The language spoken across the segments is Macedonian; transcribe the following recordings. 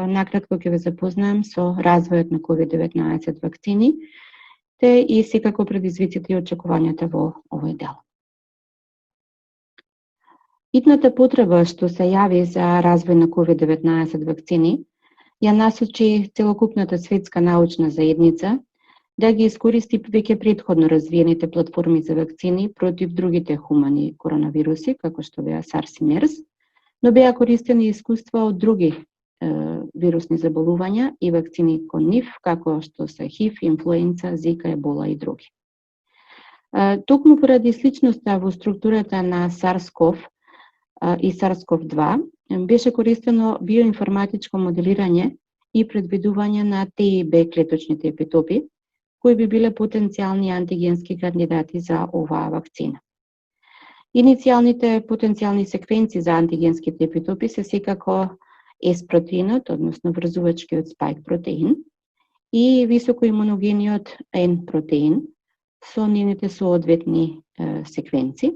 накратко ќе ве запознаем со развојот на COVID-19 вакцини, те и секако предизвиците и очекувањата во овој дел. Итната потреба што се јави за развој на COVID-19 вакцини ја насочи целокупната светска научна заедница да ги искористи веќе предходно развиените платформи за вакцини против другите хумани коронавируси, како што беа SARS и MERS, но беа користени искуства од други вирусни заболувања и вакцини кон нив, како што се HIV, инфлуенца, Зика, ебола и други. Токму поради сличноста во структурата на SARS-CoV и SARS-CoV-2 беше користено биоинформатичко моделирање и предвидување на Т и Б клеточните епитопи, кои би биле потенцијални антигенски кандидати за оваа вакцина. Иницијалните потенцијални секвенции за антигенските епитопи се секако S-протеинот, односно врзувачкиот спајк протеин, и високоимуногениот N-протеин со нивните соодветни секвенции.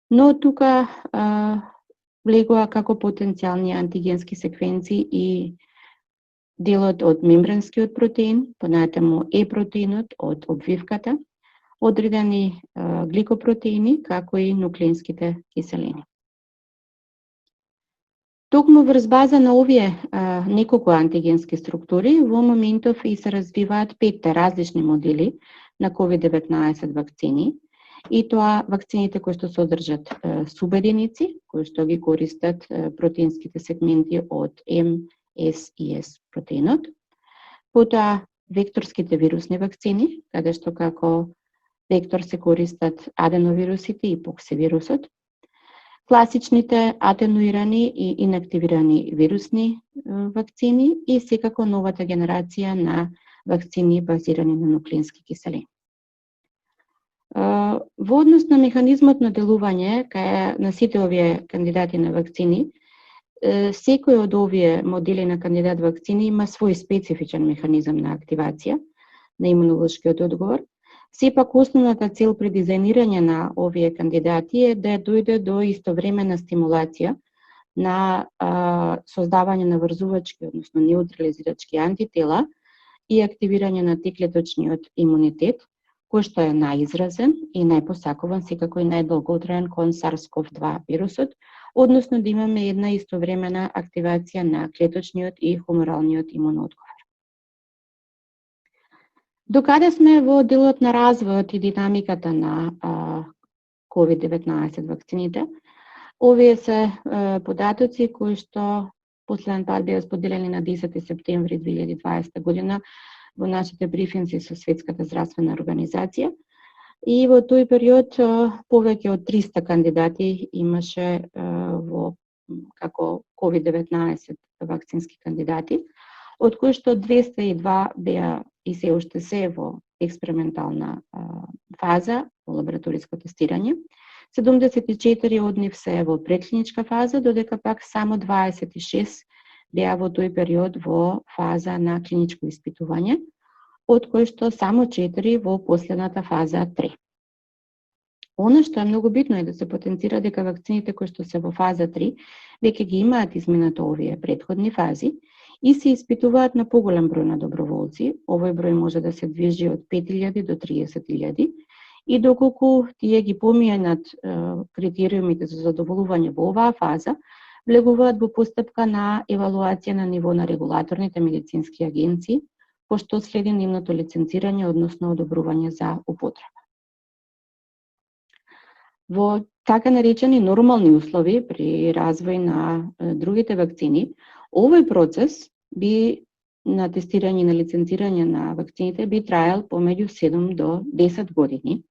Но тука влегува како потенцијални антигенски секвенции и делот од мембранскиот протеин, понатаму E-протеинот од обвивката, одредени гликопротеини, како и нуклеинските киселини. Токму врз база на овие неколку антигенски структури, во моментов и се развиваат 5 различни модели на COVID-19 вакцини, и тоа вакцините кои што содржат субединици, кои што ги користат протеинските сегменти од М, С и С протеинот, потоа векторските вирусни вакцини, каде што како вектор се користат аденовирусите и поксивирусот, класичните атенуирани и инактивирани вирусни вакцини и секако новата генерација на вакцини базирани на нуклеински киселини. Во однос на механизмот на делување кај на сите овие кандидати на вакцини, секој од овие модели на кандидат вакцини има свој специфичен механизам на активација на имунолошкиот одговор. Сепак основната цел при дизајнирање на овие кандидати е да дојде до истовремена стимулација на создавање на врзувачки, односно неутрализирачки антитела и активирање на Т-клеточниот имунитет, кој што е најизразен и најпосакуван, секако и најдолготраен кон SARS-CoV-2 вирусот, односно да имаме една истовремена активација на клеточниот и хуморалниот имуноодговор. Докаде сме во делот на развојот и динамиката на COVID-19 вакцините? Овие се податоци кои што последен пат беа споделени на 10 септември 2020 година во нашите брифинзи со Светската здравствена организација. И во тој период повеќе од 300 кандидати имаше како COVID-19 вакцински кандидати, од кои што 202 беа и се уште се во експериментална фаза, во лабораториско тестирање. 74 од нив се во предклиничка фаза, додека пак само 26 беа во тој период во фаза на клиничко испитување, од кои што само 4 во последната фаза 3. Она што е многу битно е да се потенцира дека вакцините кои што се во фаза 3 веќе ги имаат изминато овие предходни фази и се испитуваат на поголем број на доброволци. Овој број може да се движи од 5000 до 30.000 и доколку тие ги помиенат критериумите за задоволување во оваа фаза, влегуваат во постапка на евалуација на ниво на регулаторните медицински агенции, пошто следи нивното лиценцирање, односно одобрување за употреба. Во така наречени нормални услови при развој на другите вакцини, овој процес би на тестирање и на лиценцирање на вакцините би траел помеѓу 7 до 10 години,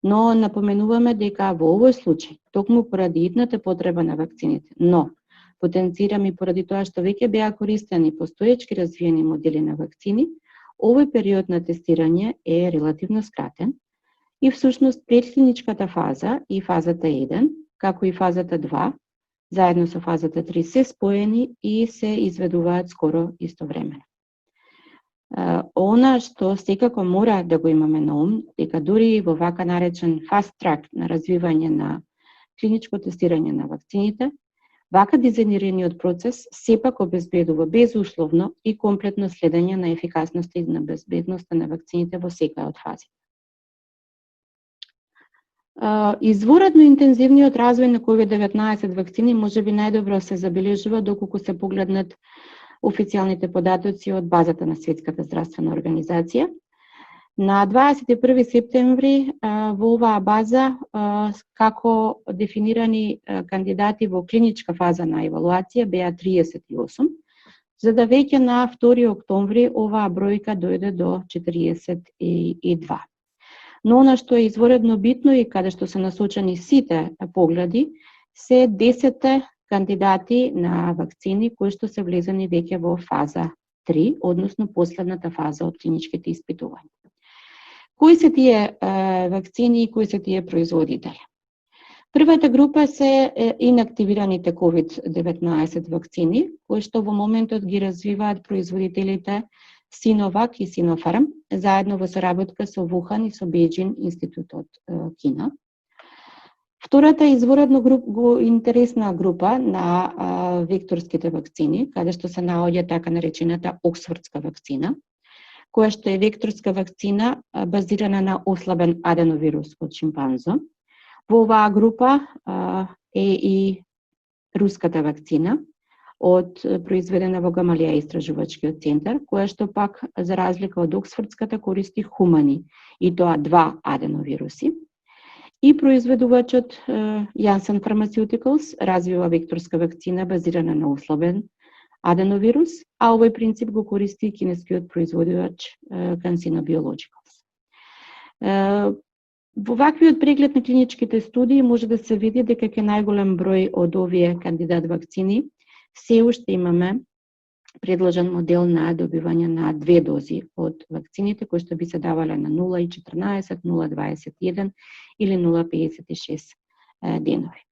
но напоменуваме дека во овој случај, токму поради итната потреба на вакцините, но потенцирам и поради тоа што веќе беа користени постоечки развиени модели на вакцини, овој период на тестирање е релативно скратен и всушност предклиничката фаза и фазата 1, како и фазата 2, заедно со фазата 3 се споени и се изведуваат скоро истовремено. Она што секако мора да го имаме на ум, дека дури во вака наречен fast track на развивање на клиничко тестирање на вакцините, Вака дизајнираниот процес сепак обезбедува безусловно и комплетно следење на ефикасноста и на безбедноста на вакцините во секоја од фазите. Изворедно интензивниот развој на COVID-19 вакцини можеби најдобро се забележува доколку се погледнат официјалните податоци од базата на Светската здравствена организација. На 21 септември во оваа база како дефинирани кандидати во клиничка фаза на евалуација беа 38, за да веќе на 2 октомври оваа бројка дојде до 42. Но она што е изворедно битно и каде што се насочени сите погледи се 10 кандидати на вакцини кои што се влезени веќе во фаза 3, односно последната фаза од клиничките испитувања. Кои се тие вакцини и кои се тие производители? Првата група се инактивираните COVID-19 вакцини, кои што во моментот ги развиваат производителите Sinovac и Sinopharm, заедно во соработка со Wuhan и со Beijing институтот Кина. Втората изворедно интересна група на векторските вакцини, каде што се наоѓа така наречената Оксфордска вакцина, која што е векторска вакцина базирана на ослабен аденовирус од шимпанзо. Во оваа група е и руската вакцина произведена во Гамалеја истражувачкиот центар, која што пак за разлика од Оксфордската користи хумани, и тоа 2 аденовируси. И произведувачот Janssen Pharmaceuticals развива векторска вакцина базирана на ослабен аденовирус, а овој принцип го користи и кинескиот производувач CanSino Biologicals. Во ваквиот преглед на клиничките студии може да се види дека ќе најголем број од овие кандидат вакцини се уште имаме предложен модел на добивање на 2 дози од вакцините кои што би се давале на 0,14, 0,21 или 0,56 денови.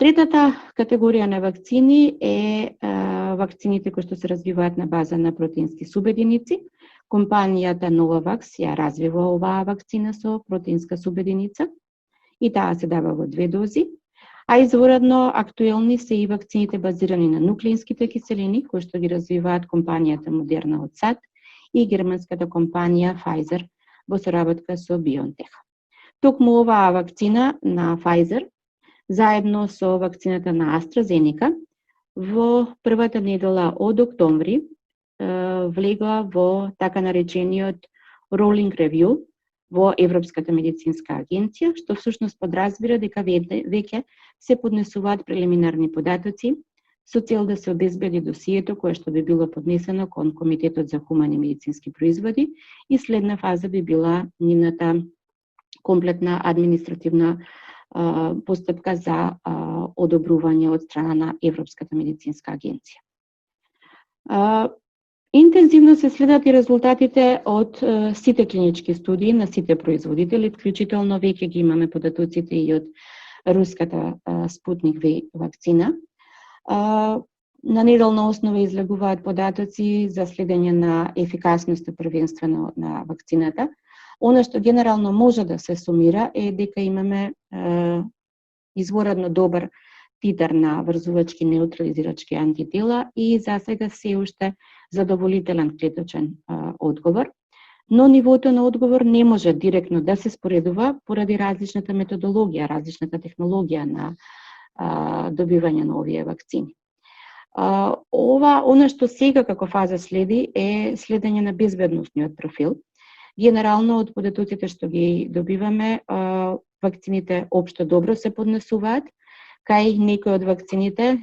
Третата категорија на вакцини е вакцините кои што се развиваат на база на протеински субединици. Компанијата Novavax ја развива оваа вакцина со протеинска субединица и таа се дава во 2 дози. А изворедно актуелни се и вакцините базирани на нуклеинските киселини, кои што ги развиваат компанијата Moderna од САД и германската компанија Pfizer во соработка со BioNTech. Токму оваа вакцина на Pfizer, заедно со вакцината на AstraZeneca, во првата недела од октомври влегла во така наречениот Rolling Review во Европската медицинска агенција, што всушност подразбира дека веќе се поднесуваат прелиминарни податоци со цел да се обезбеди досието кое што би било поднесено кон Комитетот за хумани медицински производи и следна фаза би била нивната комплетна административна постапка за одобрување од страна на Европската медицинска агенција. Интензивно се следат и резултатите од сите клинички студии на сите производители, вклучително веќе ги имаме податоците и од руската Спутник V вакцина. На неделна основа излегуваат податоци за следење на ефикасноста првенствено на вакцината. Она што генерално може да се сумира е дека имаме изворедно добар титар на врзувачки неутрализирачки антитела и за сега се уште задоволителен клеточен одговор, но нивото на одговор не може директно да се споредува поради различната методологија, различната технологија на добивање на овие вакцини. Она што сега како фаза следи е следење на безбедносниот профил. Генерално од податоците што ги добиваме, вакцините општо добро се поднесуваат. Кај некои од вакцините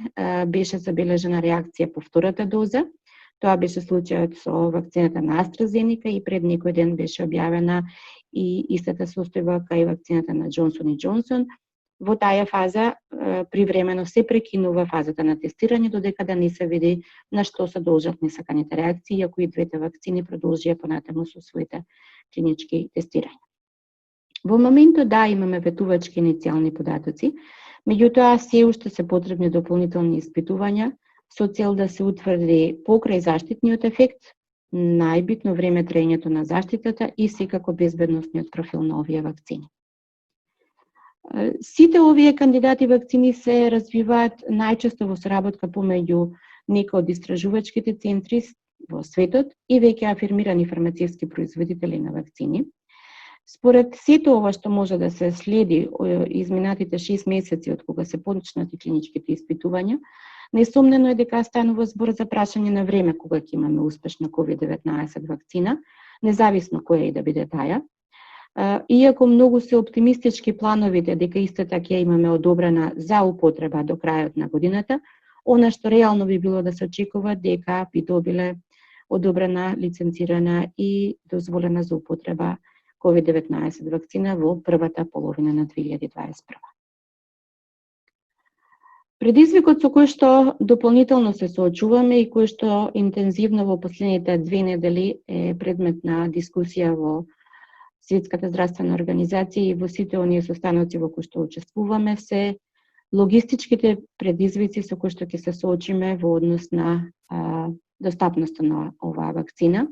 беше забележена реакција по втората доза. Тоа беше случајот со вакцината на AstraZeneca и пред некој ден беше објавена и истата состојба кај вакцината на Johnson & Johnson. Во таа фаза привремено се прекинува фазата на тестирање додека да не се види на што се должат несаканите реакции, иако и двете вакцини продолжија понатаму со своите клинички тестирања. Во моментот да имаме ветувачки иницијални податоци, меѓутоа се уште се потребни дополнителни испитувања со цел да се утврди покрај заштитниот ефект, најбитно време траењето на заштитата и секако безбедносниот профил на овие вакцини. Сите овие кандидати вакцини се развиваат најчесто во соработка помеѓу некои од истражувачките центри во светот и веќе афирмирани фармацевски производители на вакцини. Според сето ова што може да се следи изминатите 6 месеци од кога се почнати клиничките испитувања, несомнено е дека станува збор за прашање на време кога ќе имаме успешна COVID-19 вакцина, независно која и да биде таја. Иако многу се оптимистички плановите дека истата ќе имаме одобрена за употреба до крајот на годината, она што реално би било да се очекува дека би добиле одобрена, лиценцирана и дозволена за употреба COVID-19 вакцина во првата половина на 2021. Предизвикот со кој што дополнително се соочуваме и кој што интензивно во последните 2 недели е предмет на дискусија во Светската здравствена организација и во сите оние состаноци во кои што учествуваме, се логистичките предизвици со кои што ќе се соочиме во однос на достапноста на оваа вакцина,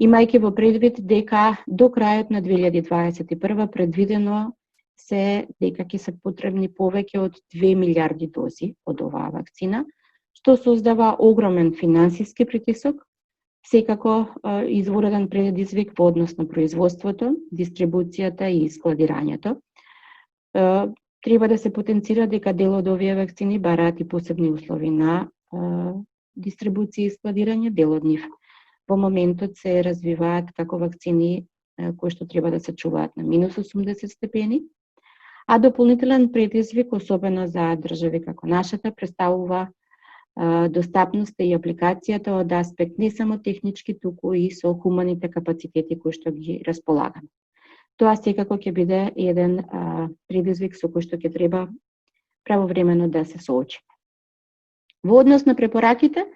имајќи во предвид дека до крајот на 2021 предвидено се дека ќе се потребни повеќе од 2 милиарди дози од оваа вакцина, што создава огромен финансиски притисок, секако извореден предизвик во однос на производството, дистрибуцијата и складирањето. Треба да се потенцира дека дел од овие вакцини бараат и посебни услови на дистрибуција и складирање, дел од нив во моментот се развиваат како вакцини кои што треба да се чуваат на минус 80 степени, а дополнителен предизвик, особено за држави како нашата, представува достапноста и апликацијата од аспект не само технички, туку и со хуманите капацитети кои што ги располагаме. Тоа секако ќе биде еден предизвик со кој што ќе треба правовремено да се соочиме. Во однос на препораките,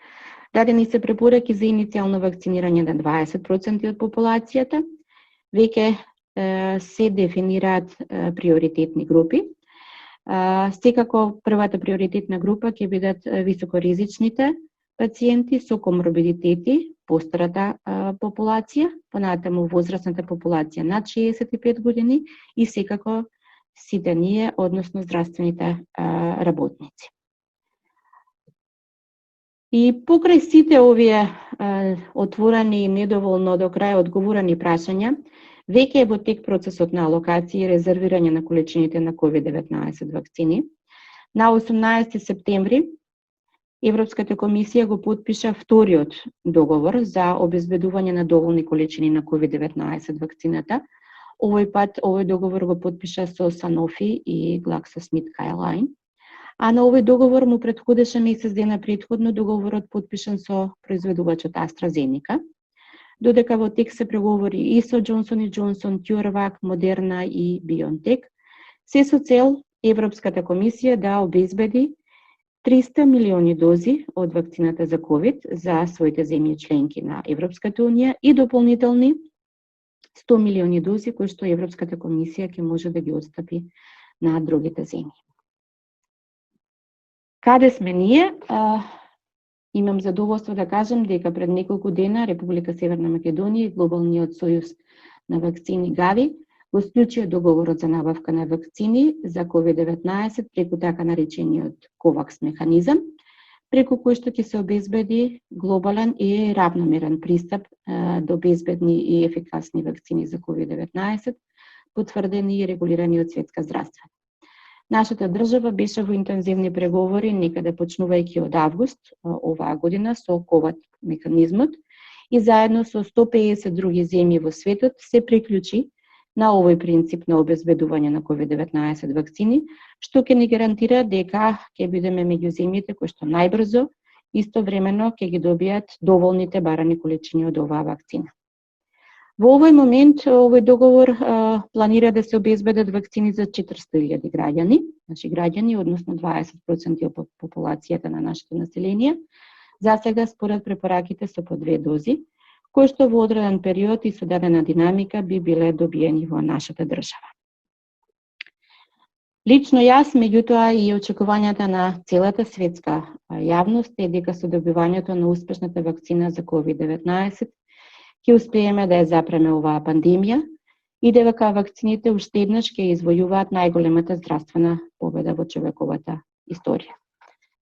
дадени се препораки за иницијално вакцинирање на 20% од популацијата, веќе се дефинираат приоритетни групи. Секако првата приоритетна група ќе бидат високоризичните пациенти со коморбидитети, постарата популација, понатаму возрастната популација над 65 години и секако сите ние, односно здравствените работници. И покрај сите овие отворени и недоволно до крај одговорени прашања, веќе е во тек процесот на алокација и резервирање на количините на COVID-19 вакцини. На 18 септември Европската комисија го потпиша вториот договор за обезбедување на доволни количини на COVID-19 вакцината. Овој пат овој договор го потпиша со Sanofi и GlaxoSmithKline. А на овој договор му претходеше месец дена претходно договорот потпишан со произведувачот AstraZeneca, додека во тек се преговори и со Johnson & Johnson, CureVac, Moderna и BioNTech, се со цел Европската комисија да обезбеди 300 милиони дози од вакцината за COVID за своите земји членки на Европската унија и дополнителни 100 милиони дози кои што Европската комисија ќе може да ги отстапи на другите земји. Каде сме ние? Имам задоволство да кажам дека пред неколку дена Република Северна Македонија и Глобалниот сојуз на вакцини ГАВИ го склучија договорот за набавка на вакцини за COVID-19 преку така наречениот COVAX механизам, преку кој што ќе се обезбеди глобален и равномерен пристап до безбедни и ефикасни вакцини за COVID-19, потврдени и регулирани од Светска здравствена. Нашата држава беше во интензивни преговори некаде почнувајќи од август оваа година со COVAX механизмот и заедно со 150 други земји во светот се приклучи на овој принцип на обезбедување на COVID-19 вакцини, што ќе ни гарантира дека ќе бидеме меѓу земјите кои што најбрзо истовремено ќе ги добијат доволните барани количини од оваа вакцина. Во овој момент овој договор планира да се обезбедат вакцини за 400.000 граѓани, значи граѓани, односно 20% од популацијата на нашето население, засега според препораките со по 2 дози, кои што во одреден период и со дадена динамика би биле добиени во нашата држава. Лично јас, меѓутоа и очекувањата на целата светска јавност е дека со добивањето на успешната вакцина за COVID-19 ќе успееме да ја запреме оваа пандемија и дека вакцините уште еднаш ќе извојуваат најголемата здравствена победа во човековата историја.